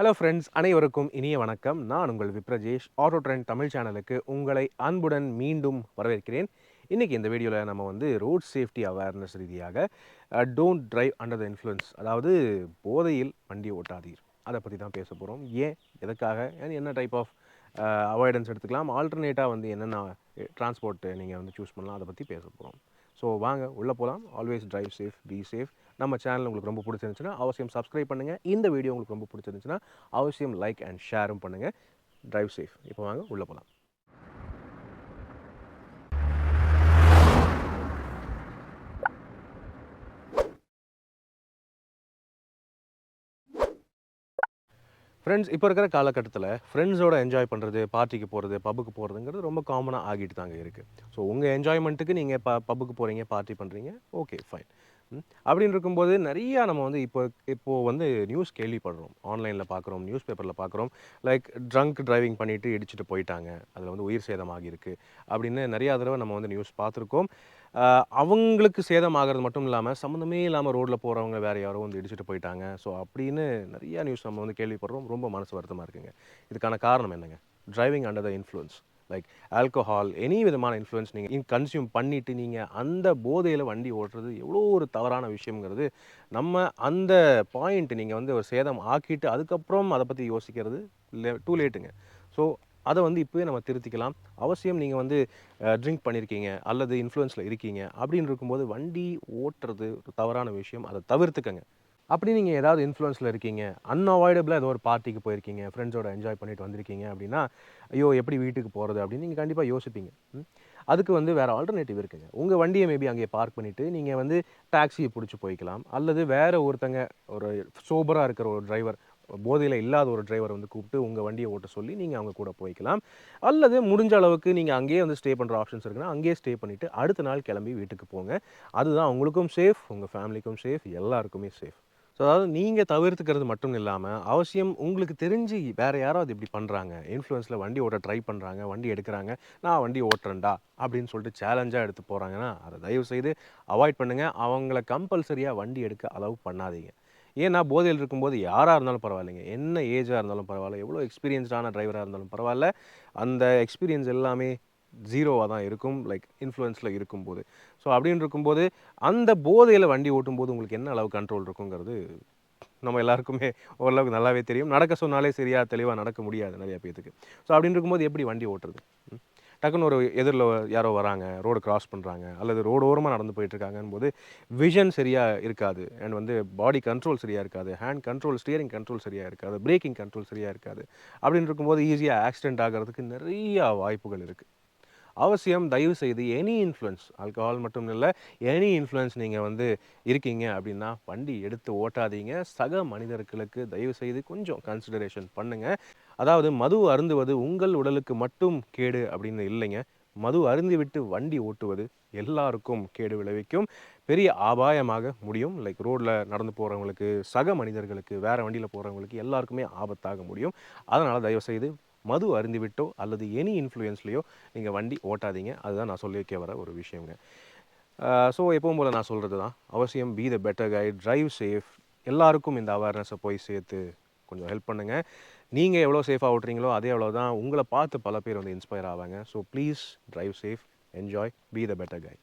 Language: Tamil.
ஹலோ ஃப்ரெண்ட்ஸ், அனைவருக்கும் இனிய வணக்கம். நான் உங்கள் விப்ரஜேஷ். ஆட்டோ ட்ரெண்ட் தமிழ் சேனலுக்கு உங்களை அன்புடன் மீண்டும் வரவேற்கிறேன். இன்றைக்கி இந்த வீடியோவில் நம்ம வந்து ரோட் சேஃப்டி அவேர்னஸ் ரீதியாக don't drive under the influence, அதாவது போதையில் வண்டி ஓட்டாதீர், அதை பற்றி தான் பேச போகிறோம். ஏன், எதுக்காக, என்ன டைப் ஆஃப் அவாய்டன்ஸ் எடுத்துக்கலாம், ஆல்டர்னேட்டாக வந்து என்னென்ன டிரான்ஸ்போர்ட் நீங்கள் வந்து சூஸ் பண்ணலாம், அதை பற்றி பேச போகிறோம். ஸோ வாங்க உள்ளே போகலாம். Always drive safe, be safe. நம்ம சேனல் உங்களுக்கு ரொம்ப பிடிச்சிருந்துச்சுன்னா அவசியம் சப்ஸ்கிரைப் பண்ணுங்கள். இந்த வீடியோ உங்களுக்கு ரொம்ப பிடிச்சிருந்துச்சுன்னா அவசியம் லைக் அண்ட் ஷேரும் பண்ணுங்கள். Drive safe. இப்போ வாங்க உள்ளே போகலாம். ஃப்ரெண்ட்ஸ், இப்போ இருக்கிற காலகட்டத்தில் ஃப்ரெண்ட்ஸோட என்ஜாய் பண்ணுறது, பார்ட்டிக்கு போகிறது, பப்புக்கு போகிறதுங்கிறது ரொம்ப காமனாக ஆகிட்டு தாங்க இருக்குது. ஸோ உங்கள் என்ஜாய்மெண்ட்டுக்கு நீங்கள் பப்புக்கு போகிறீங்க, பார்ட்டி பண்ணுறீங்க, ஓகே ஃபைன். அப்படின்னு இருக்கும்போது நிறையா நம்ம வந்து இப்போது வந்து நியூஸ் கேள்விப்படுறோம், ஆன்லைனில் பார்க்குறோம், நியூஸ் பேப்பரில் பார்க்குறோம். லைக் ட்ரங்க் டிரைவிங் பண்ணிவிட்டு இடிச்சிட்டு போயிட்டாங்க, அதில் வந்து உயிர் சேதமாகிருக்கு அப்படின்னு நிறையா தடவை நம்ம வந்து நியூஸ் பார்த்துருக்கோம். அவங்களுக்கு சேதம் ஆகிறது மட்டும் இல்லாமல் சம்மந்தமே இல்லாமல் ரோட்டில் போகிறவங்க வேறு யாரோ வந்து இடிச்சிட்டு போயிட்டாங்க. ஸோ அப்படின்னு நிறையா நியூஸ் நம்ம வந்து கேள்விப்படுறோம். ரொம்ப மனசு வருத்தமாக இருக்குங்க. இதுக்கான காரணம் என்னங்க? Driving under the influence, like alcohol, any விதமான இன்ஃப்ளூயன்ஸ் நீங்கள் கன்சியூம் பண்ணிவிட்டு நீங்கள் அந்த போதையில் வண்டி ஓட்டுறது எவ்வளோ ஒரு தவறான விஷயங்கிறது. நம்ம அந்த பாயிண்ட் நீங்கள் வந்து ஒரு சேதம் ஆக்கிட்டு அதுக்கப்புறம் அதை பற்றி யோசிக்கிறது டூ லேட்டுங்க. ஸோ அதை வந்து இப்போவே நம்ம திருத்திக்கலாம். அவசியம் நீங்கள் வந்து ட்ரிங்க் பண்ணியிருக்கீங்க அல்லது இன்ஃப்ளூயன்ஸில் இருக்கீங்க அப்படின்னு இருக்கும்போது வண்டி ஓட்டுறது ஒரு தவறான விஷயம். அதை தவிர்த்துக்கங்க. அப்படி நீங்கள் ஏதாவது இன்ஃப்ளூயன்ஸில் இருக்கீங்க, அன்அவாய்டபுளாக ஏதோ ஒரு பார்ட்டிக்கு போயிருக்கீங்க, ஃப்ரெண்ட்ஸோட என்ஜாய் பண்ணிட்டு வந்திருக்கீங்க அப்படின்னா, ஐயோ எப்படி வீட்டுக்கு போகிறது அப்படின்னு நீங்கள் கண்டிப்பாக யோசிப்பீங்க. அதுக்கு வந்து வேறு ஆல்டர்னேட்டிவ் இருக்குங்க. உங்கள் வண்டியை மேபி அங்கே பார்க் பண்ணிவிட்டு நீங்கள் வந்து டாக்ஸியை பிடிச்சி போய்க்கலாம். அல்லது வேறு ஒருத்தங்க, ஒரு சோபராக இருக்கிற ஒரு டிரைவர், போதையில் இல்லாத ஒரு டிரைவர் வந்து கூப்பிட்டு உங்கள் வண்டியை ஓட்ட சொல்லி நீங்கள் அவங்க கூட போய்க்கலாம். அல்லது முடிஞ்ச அளவுக்கு நீங்கள் அங்கேயே வந்து ஸ்டே பண்ணுற ஆப்ஷன்ஸ் இருக்குன்னா அங்கேயே ஸ்டே பண்ணிவிட்டு அடுத்த நாள் கிளம்பி வீட்டுக்கு போங்க. அதுதான் உங்களுக்கும் சேஃப், உங்கள் ஃபேமிலிக்கும் சேஃப், எல்லாருக்குமே சேஃப். ஸோ அதாவது நீங்கள் தவிர்த்துக்கிறது மட்டும் இல்லாமல் அவசியம் உங்களுக்கு தெரிஞ்சு வேறு யாராவது இப்படி பண்ணுறாங்க, இன்ஃப்ளூயன்ஸில் வண்டி ஓட்ட ட்ரை பண்ணுறாங்க, வண்டி எடுக்கிறாங்க, நான் வண்டி ஓட்டுறேன்டா அப்படின்னு சொல்லிட்டு சேலஞ்சாக எடுத்து போகிறாங்கன்னா அதை தயவுசெய்து அவாய்ட் பண்ணுங்கள். அவங்கள கம்பல்சரியாக வண்டி எடுக்க அலோவ் பண்ணாதீங்க. ஏன்னா போதையில் இருக்கும்போது யாராக இருந்தாலும் பரவாயில்லைங்க, என்ன ஏஜாக இருந்தாலும் பரவாயில்ல, எவ்வளோ எக்ஸ்பீரியன்ஸ்டான டிரைவராக இருந்தாலும் பரவாயில்ல, அந்த எக்ஸ்பீரியன்ஸ் எல்லாமே ஜீரோவாக தான் இருக்கும், லைக் இன்ஃப்ளூயன்ஸில் இருக்கும்போது. ஸோ அப்படின்னு இருக்கும்போது அந்த போதையில் வண்டி ஓட்டும்போது உங்களுக்கு என்ன அளவு கண்ட்ரோல் இருக்குங்கிறது நம்ம எல்லாருக்குமே ஓரளவுக்கு நல்லாவே தெரியும். நடக்க சொன்னாலே சரியா தெளிவாக நடக்க முடியாது நிறைய பேத்துக்கு. ஸோ அப்படின்னு இருக்கும்போது எப்படி வண்டி ஓட்டுறது? டக்குன்னு ஒரு எதிரில் யாரோ வராங்க, ரோடு கிராஸ் பண்ணுறாங்க, அல்லது ரோடு ஓரமாக நடந்து போயிட்டுருக்காங்கன்னு போது விஷன் சரியாக இருக்காது, அண்ட் வந்து பாடி கண்ட்ரோல் சரியாக இருக்காது, ஹேண்ட் கண்ட்ரோல், ஸ்டியரிங் கண்ட்ரோல் சரியாக இருக்காது, பிரேக்கிங் கண்ட்ரோல் சரியாக இருக்காது. அப்படின்னு இருக்கும்போது ஈஸியாக ஆக்சிடென்ட் ஆகிறதுக்கு நிறையா வாய்ப்புகள் இருக்குது. அவசியம் தயவு செய்து எனி இன்ஃப்ளூயன்ஸ், ஆல்கஹால் மட்டும் இல்லை, எனி இன்ஃப்ளூயன்ஸ் நீங்கள் வந்து இருக்கீங்க அப்படின்னா வண்டி எடுத்து ஓட்டாதீங்க. சக மனிதர்களுக்கு தயவு செய்து கொஞ்சம் கன்சிடரேஷன் பண்ணுங்கள். அதாவது மது அருந்துவது உங்கள் உடலுக்கு மட்டும் கேடு அப்படின்னு இல்லைங்க. மது அருந்திவிட்டு வண்டி ஓட்டுவது எல்லாருக்கும் கேடு விளைவிக்கும், பெரிய அபாயமாக முடியும். லைக் ரோட்டில் நடந்து போகிறவங்களுக்கு, சக மனிதர்களுக்கு, வேறு வண்டியில் போகிறவங்களுக்கு எல்லாருக்குமே ஆபத்தாக முடியும். அதனால் தயவுசெய்து மது அருந்திவிட்டோ அல்லது எனி இன்ஃப்ளூயன்ஸ்லேயோ நீங்கள் வண்டி ஓட்டாதீங்க. அதுதான் நான் சொல்லி வைக்க வர ஒரு விஷயங்க. ஸோ எப்பவும் போல் நான் சொல்கிறது தான், அவசியம் be the better guide, drive safe. எல்லாருக்கும் இந்த அவேர்னஸை போய் சேர்த்து கொஞ்சம் ஹெல்ப் பண்ணுங்கள். நீங்கள் எவ்வளோ சேஃபாக ஓட்டுறீங்களோ அதே அவ்வளோ தான் உங்களை பார்த்து பல பேர் வந்து இன்ஸ்பயர் ஆவாங்க. So please drive safe, enjoy, be the better guy.